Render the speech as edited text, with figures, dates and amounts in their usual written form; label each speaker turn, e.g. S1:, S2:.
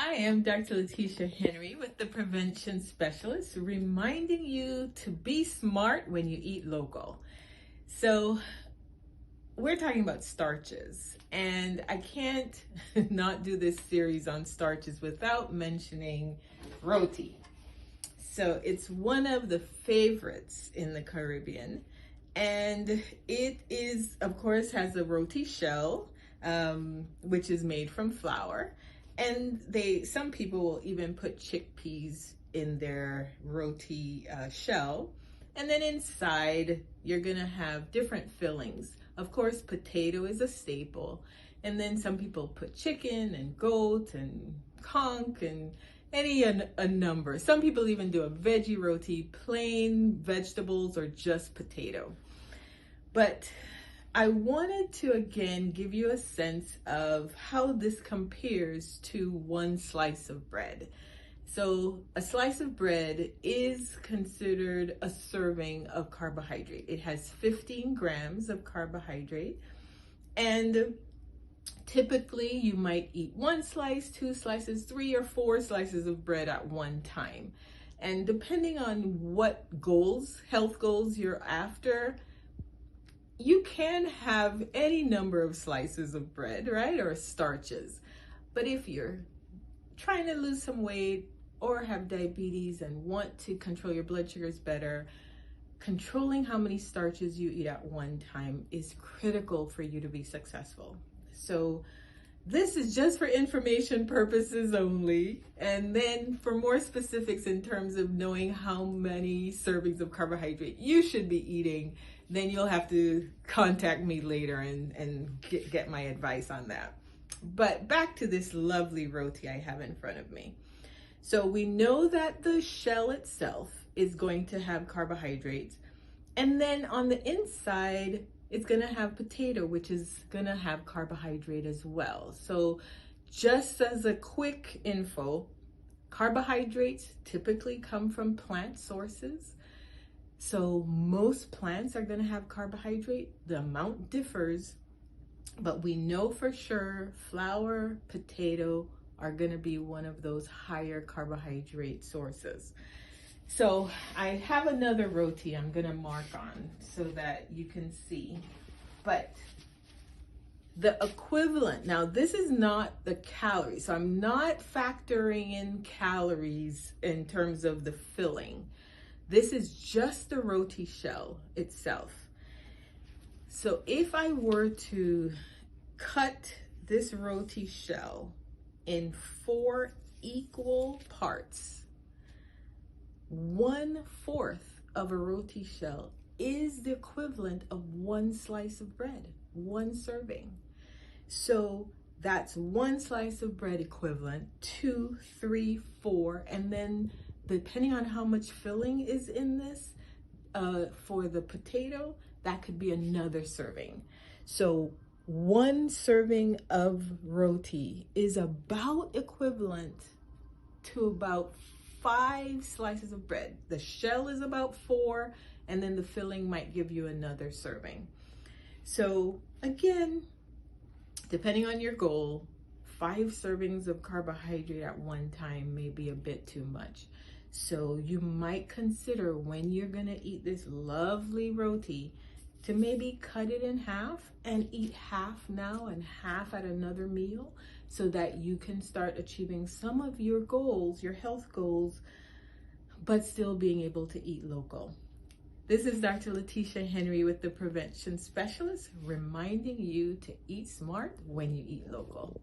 S1: I am Dr. Letitia Henry with the Prevention Specialist, reminding you to be smart when you eat local. So, we're talking about starches, and I can't not do this series on starches without mentioning roti. So, it's one of the favorites in the Caribbean, and it is, of course, has a roti shell, which is made from flour. And some people will even put chickpeas in their roti shell. And then inside, you're gonna have different fillings. Of course, potato is a staple. And then some people put chicken and goat and conch and a number. Some people even do a veggie roti, plain vegetables or just potato. But I wanted to again give you a sense of how this compares to one slice of bread. So a slice of bread is considered a serving of carbohydrate. It has 15 grams of carbohydrate, and typically you might eat one slice, two slices, 3 or 4 slices of bread at one time. And depending on what health goals you're after, you can have any number of slices of bread, right? Or starches. But if you're trying to lose some weight or have diabetes and want to control your blood sugars better, controlling how many starches you eat at one time is critical for you to be successful. So this is just for information purposes only. And then for more specifics in terms of knowing how many servings of carbohydrate you should be eating, then you'll have to contact me later and get my advice on that. But back to this lovely roti I have in front of me. So we know that the shell itself is going to have carbohydrates. And then on the inside, it's going to have potato, which is going to have carbohydrate as well. So just as a quick info, carbohydrates typically come from plant sources. So most plants are going to have carbohydrate. The amount differs, but we know for sure flour, potato are going to be one of those higher carbohydrate sources. So I have another roti I'm going to mark on so that you can see. But the equivalent, now this is not the calories. So I'm not factoring in calories in terms of the filling. This is just the roti shell itself. So if I were to cut this roti shell in 4 equal parts, 1/4 of a roti shell is the equivalent of 1 slice of bread, 1 serving. So that's 1 slice of bread equivalent, 2, 3, 4, and then depending on how much filling is in this, for the potato, that could be another serving. So 1 serving of roti is about equivalent to about 5 slices of bread. The shell is about 4, and then the filling might give you another serving. So again, depending on your goal, 5 servings of carbohydrate at one time may be a bit too much. So you might consider when you're gonna eat this lovely roti to maybe cut it in half and eat half now and half at another meal so that you can start achieving some of your goals, your health goals, but still being able to eat local. This is Dr. Letitia Henry with the Prevention Specialist, reminding you to eat smart when you eat local.